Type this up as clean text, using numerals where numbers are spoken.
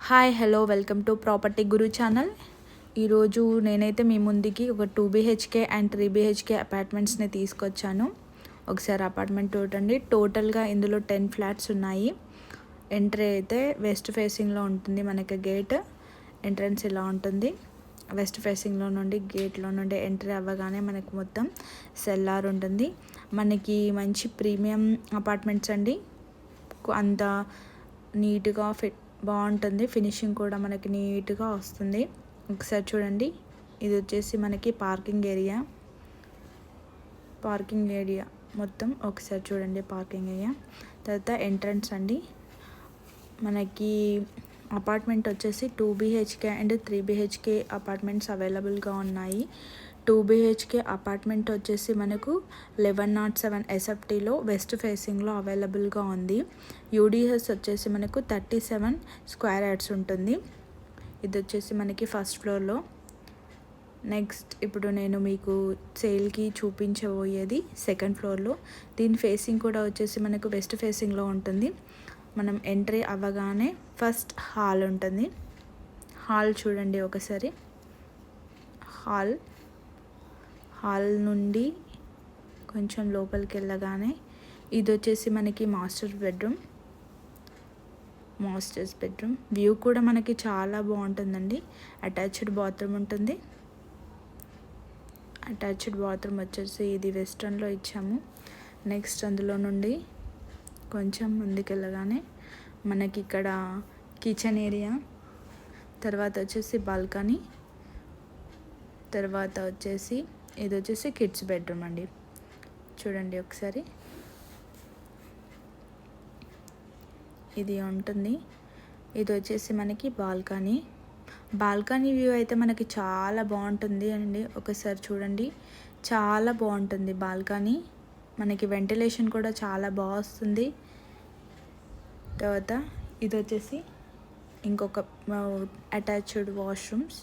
Hi hello welcome to property Guru channel. ఈరోజు నేనైతే మీ ముందుకి ఒక 2 BHK అండ్ 3 BHK అపార్ట్మెంట్స్ని తీసుకొచ్చాను. ఒకసారి అపార్ట్మెంట్ చూడండి. టోటల్గా ఇందులో 10 ఫ్లాట్స్ ఉన్నాయి. ఎంట్రీ అయితే వెస్ట్ ఫేసింగ్లో ఉంటుంది. మనకి గేట్ ఎంట్రన్స్ ఇలా ఉంటుంది. వెస్ట్ ఫేసింగ్లో నుండి గేట్లో నుండి ఎంట్రీ అవ్వగానే మనకు మొత్తం సెల్లార్ ఉంటుంది. మనకి మంచి ప్రీమియం అపార్ట్మెంట్స్ అండి. అంత నీట్గా బాగుంటుంది. ఫినిషింగ్ కూడా మనకి నీట్గా వస్తుంది. ఒకసారి చూడండి. ఇది వచ్చేసి మనకి పార్కింగ్ ఏరియా మొత్తం ఒకసారి చూడండి. పార్కింగ్ ఏరియా తర్వాత ఎంట్రన్స్ అండి. మనకి అపార్ట్మెంట్ వచ్చేసి 2 BHK అండ్ 3 BHK అపార్ట్మెంట్స్ అవైలబుల్గా ఉన్నాయి. 2 BHK అపార్ట్మెంట్ వచ్చేసి మనకు 1107 SFTలో వెస్ట్ ఫేసింగ్లో అవైలబుల్గా ఉంది. UDS వచ్చేసి మనకు 37 స్క్వేర్ యార్డ్స్ ఉంటుంది. ఇది వచ్చేసి మనకి ఫస్ట్ ఫ్లోర్లో. నెక్స్ట్ ఇప్పుడు నేను మీకు సేల్కి చూపించబోయేది సెకండ్ ఫ్లోర్లో. దీని ఫేసింగ్ కూడా వచ్చేసి మనకు వెస్ట్ ఫేసింగ్లో ఉంటుంది. మనం ఎంట్రీ అవ్వగానే ఫస్ట్ హాల్ ఉంటుంది. హాల్ చూడండి ఒకసారి. హాల్ నుండి కొంచెం లోపలికి వెళ్ళగానే ఇది వచ్చేసి మనకి మాస్టర్స్ బెడ్రూమ్. వ్యూ కూడా మనకి చాలా బాగుంటుందండి. అటాచ్డ్ బాత్రూమ్ ఉంటుంది. అటాచ్డ్ బాత్రూమ్ వచ్చేసి ఇది వెస్ట్రన్లో ఇచ్చాము. నెక్స్ట్ అందులో నుండి కొంచెం ముందుకు వెళ్ళగానే మనకి ఇక్కడ కిచెన్ ఏరియా, తర్వాత వచ్చేసి బాల్కనీ, తర్వాత వచ్చేసి ఇది వచ్చేసి కిడ్స్ బెడ్రూమ్ అండి. చూడండి ఒకసారి. ఇది ఉంటుంది. ఇది వచ్చేసి మనకి బాల్కనీ వ్యూ అయితే మనకి చాలా బాగుంటుంది అండి. ఒకసారి చూడండి. చాలా బాగుంటుంది బాల్కనీ. మనకి వెంటిలేషన్ కూడా చాలా బాగా వస్తుంది. తర్వాత ఇది వచ్చేసి ఇంకొక అటాచ్డ్ వాష్రూమ్స్.